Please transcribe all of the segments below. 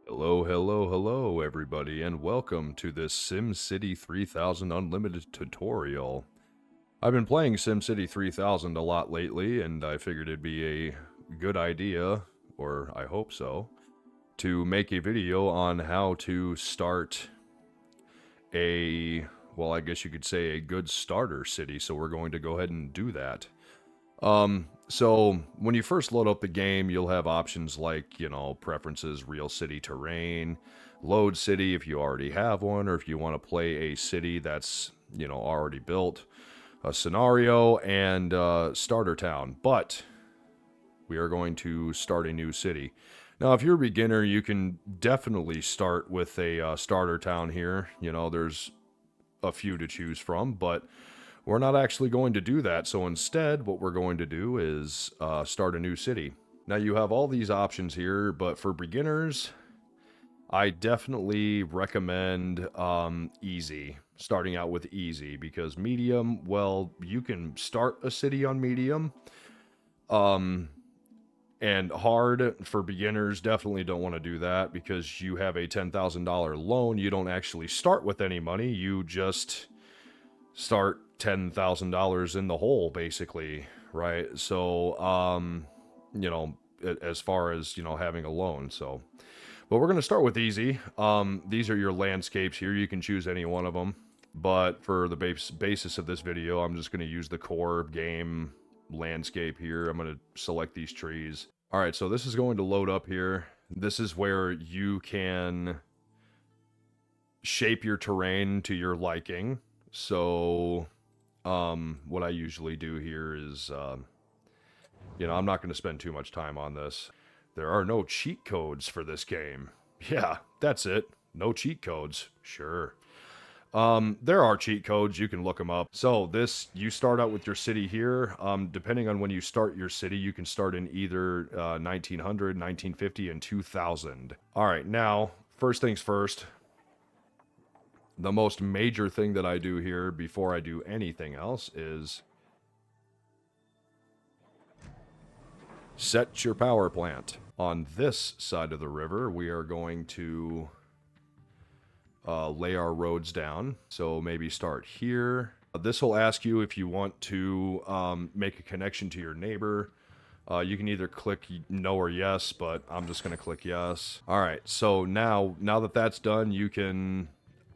Hello, hello, hello, everybody, and welcome to this SimCity 3000 Unlimited tutorial. I've been playing SimCity 3000 a lot lately, and I figured it'd be a good idea, or I hope so, to make a video on how to start well, I guess you could say a good starter city, so we're going to go ahead and do that. So when you first load up the game, you'll have options like, preferences, real city terrain, load city if you already have one, or if you want to play a city that's, already built, a scenario, and starter town. But we are going to start a new city. Now, if you're a beginner, you can definitely start with a starter town here. There's a few to choose from, but we're not actually going to do that. So instead, what we're going to do is start a new city. Now, you have all these options here, but for beginners, I definitely recommend easy, starting out with easy, because medium, well, you can start a city on medium. And hard for beginners, definitely don't want to do that because you have a $10,000 loan. You don't actually start with any money. You just start $10,000 in the hole, basically, right? So, as far as, having a loan. So, but we're going to start with easy. These are your landscapes here. You can choose any one of them. But for the basis of this video, I'm just going to use the core game landscape here. I'm going to select these trees. All right, so this is going to load up here. This is where you can shape your terrain to your liking. So, what I usually do here is, I'm not going to spend too much time on this. There are no cheat codes for this game. Yeah, that's it. No cheat codes. Sure. There are cheat codes. You can look them up. So you start out with your city here. Depending on when you start your city, you can start in either 1900, 1950, and 2000. All right, now, first things first. The most major thing that I do here before I do anything else is set your power plant. On this side of the river, we are going to lay our roads down. So maybe start here. This will ask you if you want to make a connection to your neighbor. You can either click no or yes, but I'm just going to click yes. All right, so now that that's done, you can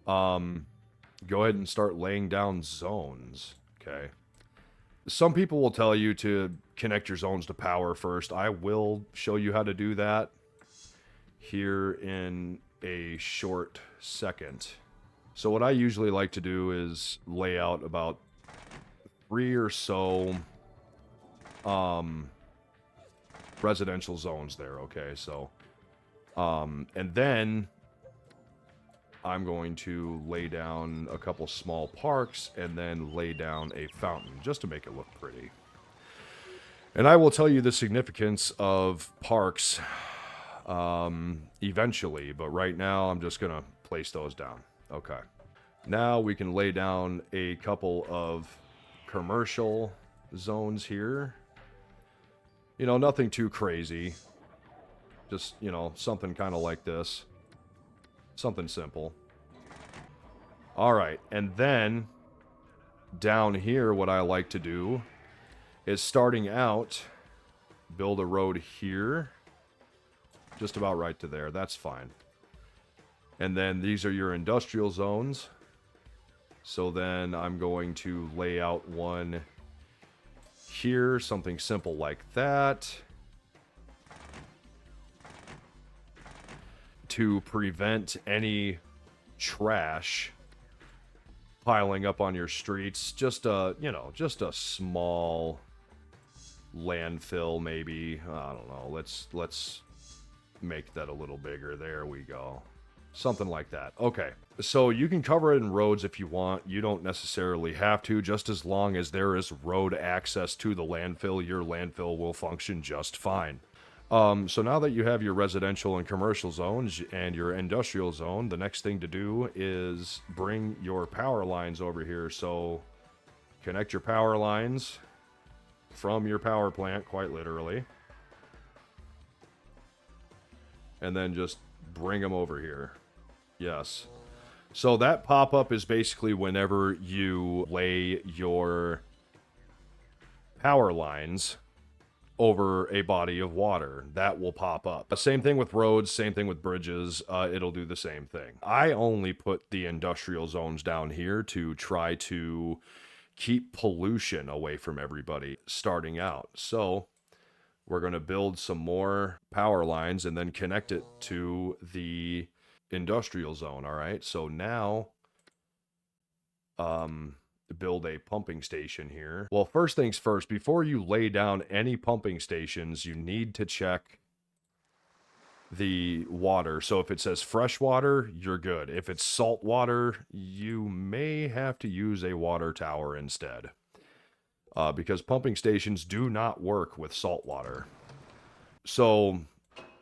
go ahead and start laying down zones, okay? Some people will tell you to connect your zones to power first. I will show you how to do that here in a short second. So what I usually like to do is lay out about 3 or so residential zones there, okay? So and then I'm going to lay down a couple small parks and then lay down a fountain just to make it look pretty. And I will tell you the significance of parks eventually, but right now I'm just gonna place those down. Okay. Now we can lay down a couple of commercial zones here. Nothing too crazy. Just, something kind of like this. Something simple. All right, and then down here, what I like to do is starting out, build a road here. Just about right to there. That's fine. And then these are your industrial zones. So then I'm going to lay out one here, something simple like that, to prevent any trash piling up on your streets. Just a small landfill, maybe. I don't know. Let's make that a little bigger. There we go. Something like that. Okay. So you can cover it in roads if you want. You don't necessarily have to. Just as long as there is road access to the landfill, your landfill will function just fine. So now that you have your residential and commercial zones and your industrial zone, the next thing to do is bring your power lines over here. So connect your power lines from your power plant, quite literally. And then just bring them over here. Yes. So that pop-up is basically whenever you lay your power lines over a body of water, that will pop up. Same thing with roads, same thing with bridges, it'll do the same thing. I only put the industrial zones down here to try to keep pollution away from everybody starting out. So we're going to build some more power lines and then connect it to the industrial zone. All right, so now build a pumping station here. Well, first things first, before you lay down any pumping stations, you need to check the water. So if it says fresh water, you're good. If it's salt water, you may have to use a water tower instead, because pumping stations do not work with salt water. So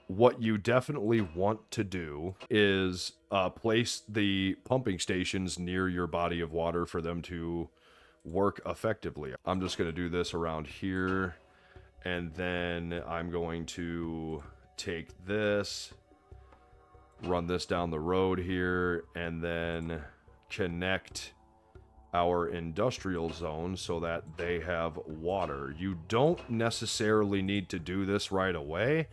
what you definitely want to do is place the pumping stations near your body of water for them to work effectively. I'm just going to do this around here, and then I'm going to take this, run this down the road here, and then connect our industrial zone so that they have water. You don't necessarily need to do this right away,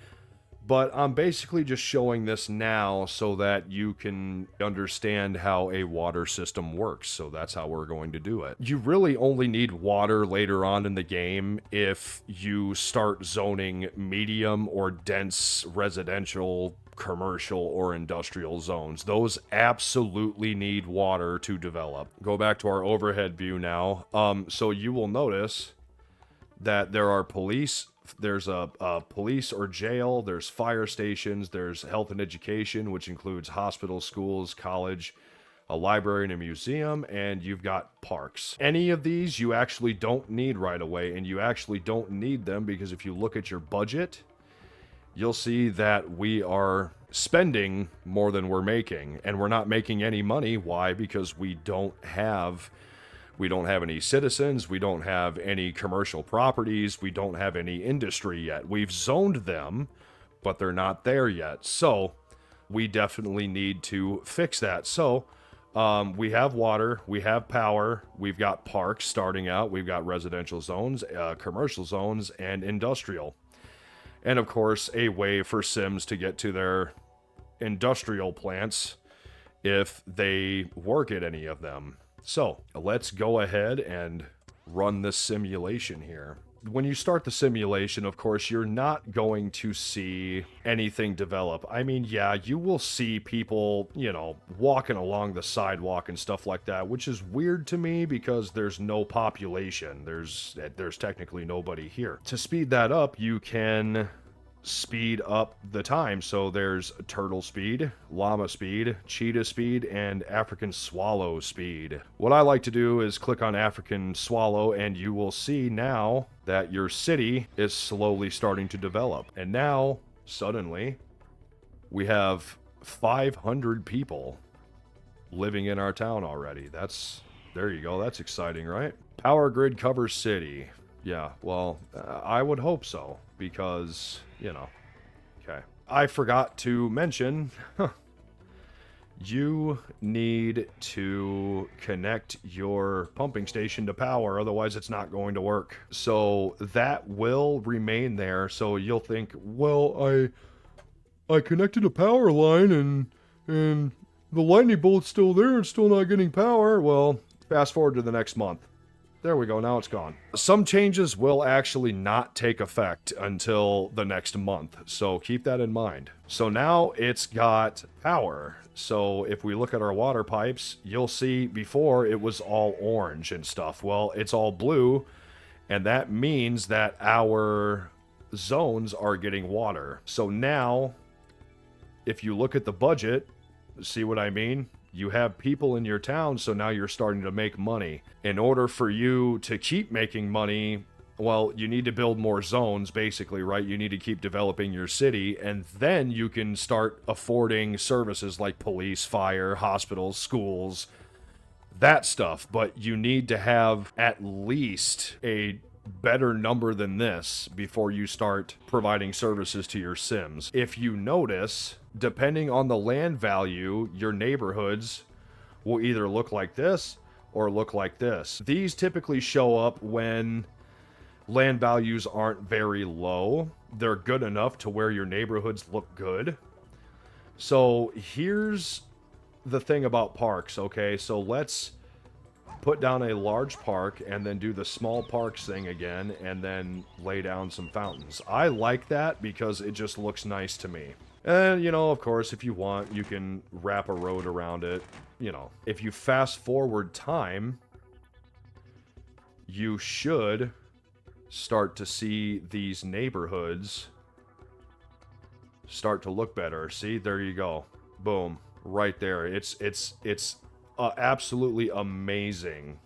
but I'm basically just showing this now so that you can understand how a water system works. So that's how we're going to do it. You really only need water later on in the game if you start zoning medium or dense residential, commercial, or industrial zones. Those absolutely need water to develop. Go back to our overhead view now. So you will notice that there are there's a police or jail, there's fire stations, there's health and education, which includes hospitals, schools, college, a library, and a museum, and you've got parks. Any of these you actually don't need right away, and you actually don't need them because if you look at your budget, you'll see that we are spending more than we're making, and we're not making any money. Why? Because we don't have any citizens, we don't have any commercial properties, we don't have any industry yet. We've zoned them, but they're not there yet. So we definitely need to fix that. So we have water, we have power, we've got parks starting out, we've got residential zones, commercial zones, and industrial. And of course, a way for Sims to get to their industrial plants if they work at any of them. So let's go ahead and run this simulation here. When you start the simulation, of course, you're not going to see anything develop. I mean, yeah, you will see people, you know, walking along the sidewalk and stuff like that, which is weird to me because there's no population. There's technically nobody here. To speed that up, you can speed up the time. So there's turtle speed, llama speed, cheetah speed, and African swallow speed. What I like to do is click on African swallow, and you will see now that your city is slowly starting to develop. And now, suddenly, we have 500 people living in our town already. There you go. That's exciting, right? Power grid covers city. Yeah, well, I would hope so, because, you know, okay. I forgot to mention, you need to connect your pumping station to power, otherwise it's not going to work. So that will remain there, so you'll think, well, I connected a power line and the lightning bolt's still there and still not getting power. Well, fast forward to the next month. There we go, now it's gone. Some changes will actually not take effect until the next month, so keep that in mind. So now it's got power. So if we look at our water pipes, you'll see before it was all orange and stuff. Well, it's all blue, and that means that our zones are getting water. So now, if you look at the budget, see what I mean? You have people in your town, so now you're starting to make money. In order for you to keep making money, well, you need to build more zones, basically, right? You need to keep developing your city, and then you can start affording services like police, fire, hospitals, schools, that stuff. But you need to have at least a better number than this before you start providing services to your Sims. If you notice, depending on the land value, your neighborhoods will either look like this or look like this. These typically show up when land values aren't very low. They're good enough to where your neighborhoods look good. So here's the thing about parks, okay? So let's put down a large park and then do the small parks thing again and then lay down some fountains. I like that because it just looks nice to me. And, you know, of course, if you want, you can wrap a road around it. You know, if you fast forward time, you should start to see these neighborhoods start to look better. See, there you go. Boom. Right there. It's absolutely amazing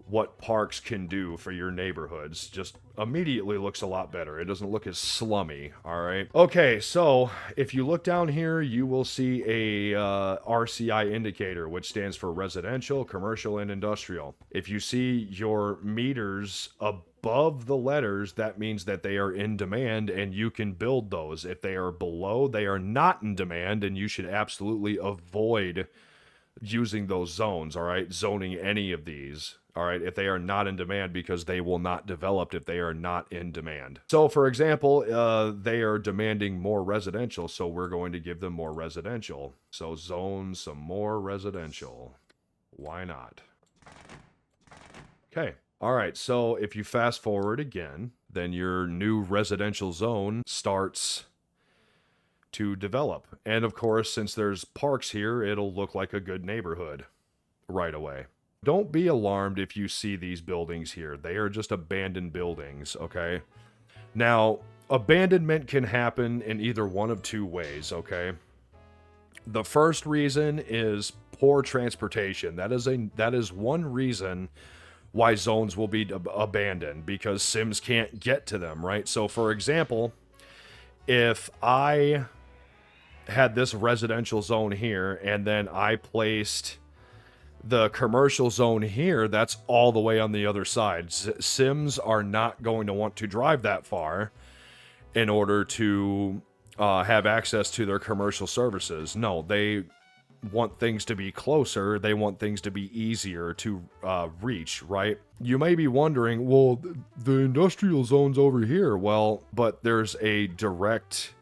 what parks can do for your neighborhoods. Just immediately looks a lot better. It doesn't look as slummy, all right? Okay, so if you look down here, you will see a RCI indicator, which stands for residential, commercial, and industrial. If you see your meters above the letters, that means that they are in demand and you can build those. If they are below, they are not in demand, and you should absolutely avoid using those zones, all right? Zoning any of these, all right, if they are not in demand, because they will not develop if they are not in demand. So, for example, they are demanding more residential, so we're going to give them more residential. So zone some more residential. Why not? Okay. All right, so if you fast forward again, then your new residential zone starts to develop. And of course, since there's parks here, it'll look like a good neighborhood right away. Don't be alarmed if you see these buildings here. They are just abandoned buildings, okay? Now, abandonment can happen in either one of two ways, okay? The first reason is poor transportation. That is one reason why zones will be abandoned, because Sims can't get to them, right? So, for example, if I had this residential zone here and then I placed the commercial zone here, that's all the way on the other side. Sims are not going to want to drive that far in order to have access to their commercial services. No, they want things to be closer. They want things to be easier to reach, right? You may be wondering, well, the industrial zone's over here. Well, but there's a direct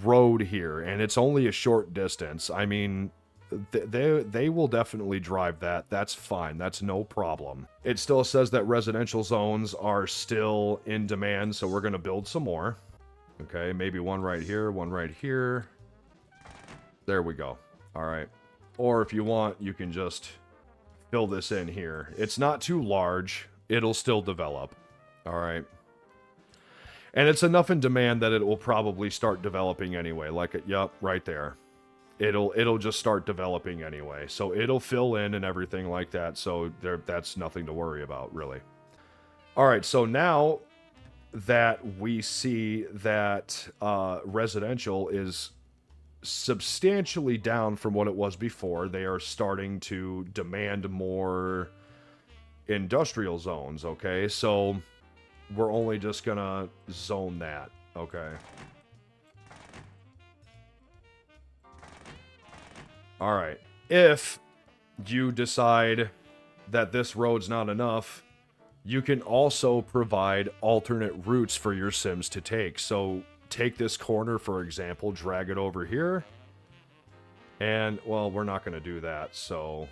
road here, and it's only a short distance. I mean, they will definitely drive that. That's fine. That's no problem. It still says that residential zones are still in demand, so we're going to build some more. Okay, maybe one right here, one right here. There we go. All right. Or if you want, you can just fill this in here. It's not too large. It'll still develop. All right. And it's enough in demand that it will probably start developing anyway. Like, yep, right there. It'll just start developing anyway. So it'll fill in and everything like that. So that's nothing to worry about, really. All right, so now that we see that residential is substantially down from what it was before, they are starting to demand more industrial zones, okay? So we're only just gonna zone that, okay? Alright, if you decide that this road's not enough, you can also provide alternate routes for your Sims to take. So take this corner, for example, drag it over here, and, well, we're not going to do that, so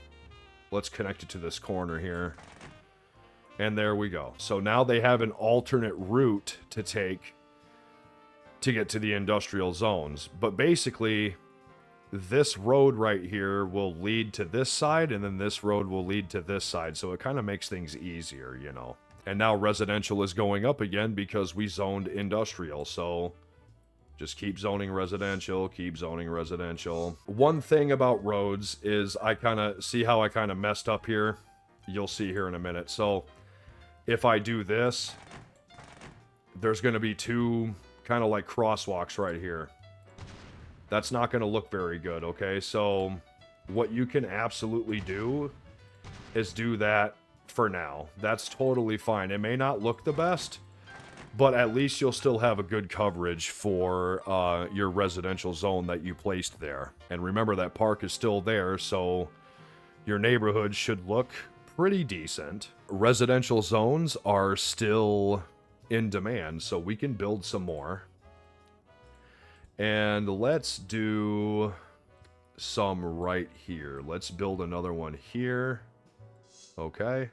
let's connect it to this corner here. And there we go. So now they have an alternate route to take to get to the industrial zones. But basically, this road right here will lead to this side, and then this road will lead to this side. So it kind of makes things easier, you know. And now residential is going up again because we zoned industrial. So just keep zoning residential, keep zoning residential. One thing about roads is I kind of see how I kind of messed up here. You'll see here in a minute. So if I do this, there's going to be two kind of like crosswalks right here. That's not going to look very good, okay? So what you can absolutely do is do that for now. That's totally fine. It may not look the best, but at least you'll still have a good coverage for your residential zone that you placed there. And remember, that park is still there, so your neighborhood should look pretty decent. Residential zones are still in demand, so we can build some more. And let's do some right here. Let's build another one here. Okay.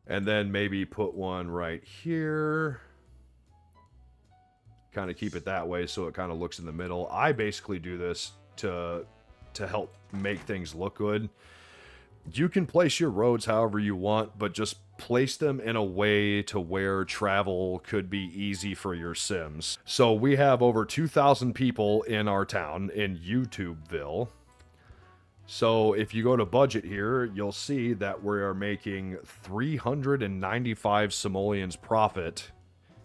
And then maybe put one right here. Kind of keep it that way so it kind of looks in the middle. I basically do this to help make things look good. You can place your roads however you want, but just place them in a way to where travel could be easy for your Sims. So we have over 2,000 people in our town in YouTubeville. So if you go to budget here, you'll see that we are making 395 simoleons profit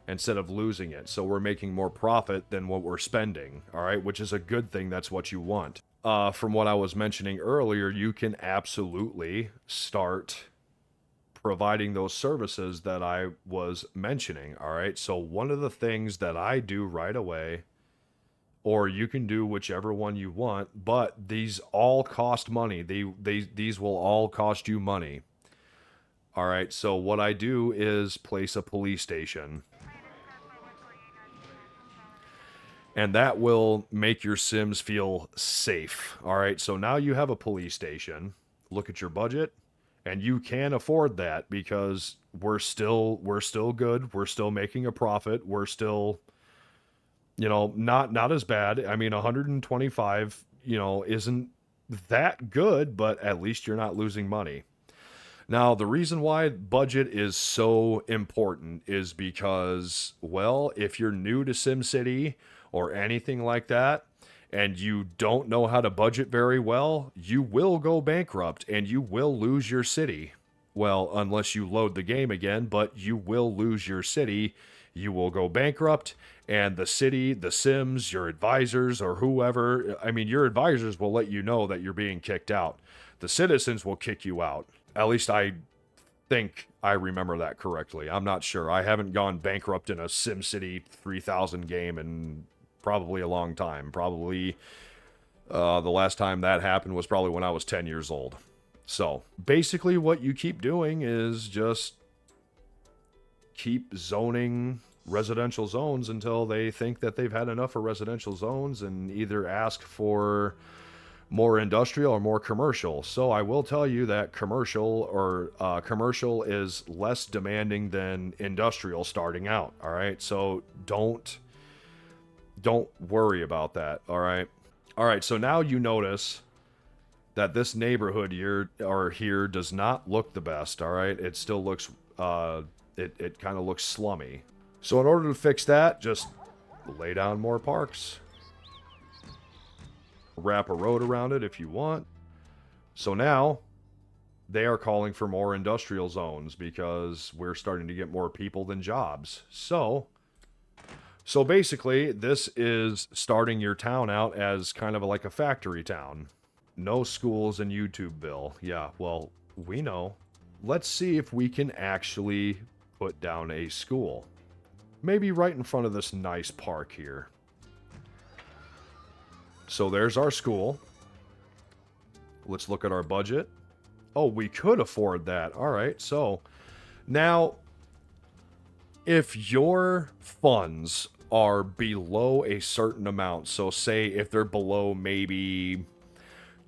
instead of losing it. So we're making more profit than what we're spending, all right, which is a good thing. That's what you want. From what I was mentioning earlier, you can absolutely start providing those services that I was mentioning, all right? So one of the things that I do right away, or you can do whichever one you want, but these all cost money. These will all cost you money. All right, so what I do is place a police station. And that will make your Sims feel safe. All right, so now you have a police station. Look at your budget, and you can afford that because we're still good. We're still making a profit. We're still, you know, not as bad. I mean, 125, you know, isn't that good, but at least you're not losing money. Now, the reason why budget is so important is because, well, if you're new to SimCity or anything like that, and you don't know how to budget very well, you will go bankrupt and you will lose your city. Well, unless you load the game again, but you will lose your city. You will go bankrupt, and the city, the Sims, your advisors, or whoever, I mean, your advisors will let you know that you're being kicked out. The citizens will kick you out. At least I think I remember that correctly. I'm not sure. I haven't gone bankrupt in a SimCity 3000 game in probably a long time. Probably the last time that happened was probably when I was 10 years old. So basically what you keep doing is just keep zoning residential zones until they think that they've had enough of residential zones, and either ask for more industrial or more commercial. So I will tell you that commercial is less demanding than industrial starting out. All right, so don't worry about that. All right, so now you notice that this neighborhood here does not look the best. All right, it still looks it kind of looks slummy. So in order to fix that, just lay down more parks. Wrap a road around it if you want. So now they are calling for more industrial zones because we're starting to get more people than jobs. So basically, this is starting your town out as kind of like a factory town. No schools in YouTubeville. Yeah, well, we know. Let's see if we can actually put down a school. Maybe right in front of this nice park here. So there's our school. Let's look at our budget. Oh, we could afford that. All right, so now if your funds are below a certain amount, so say if they're below maybe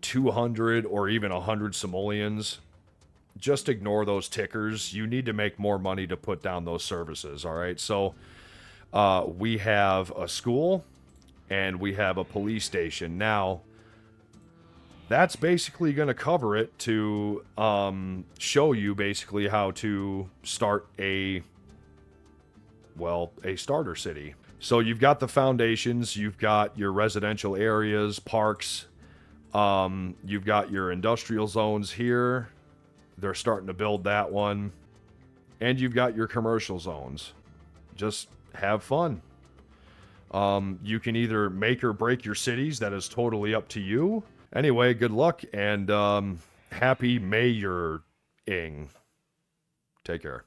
200 or even 100 simoleons, just ignore those tickers. You need to make more money to put down those services, all right? So we have a school and we have a police station. Now, that's basically going to cover it to show you basically how to start a starter city. So you've got the foundations, you've got your residential areas, parks, you've got your industrial zones here. They're starting to build that one. And you've got your commercial zones. Just have fun. You can either make or break your cities. That is totally up to you. Anyway, good luck and happy Mayoring. Take care.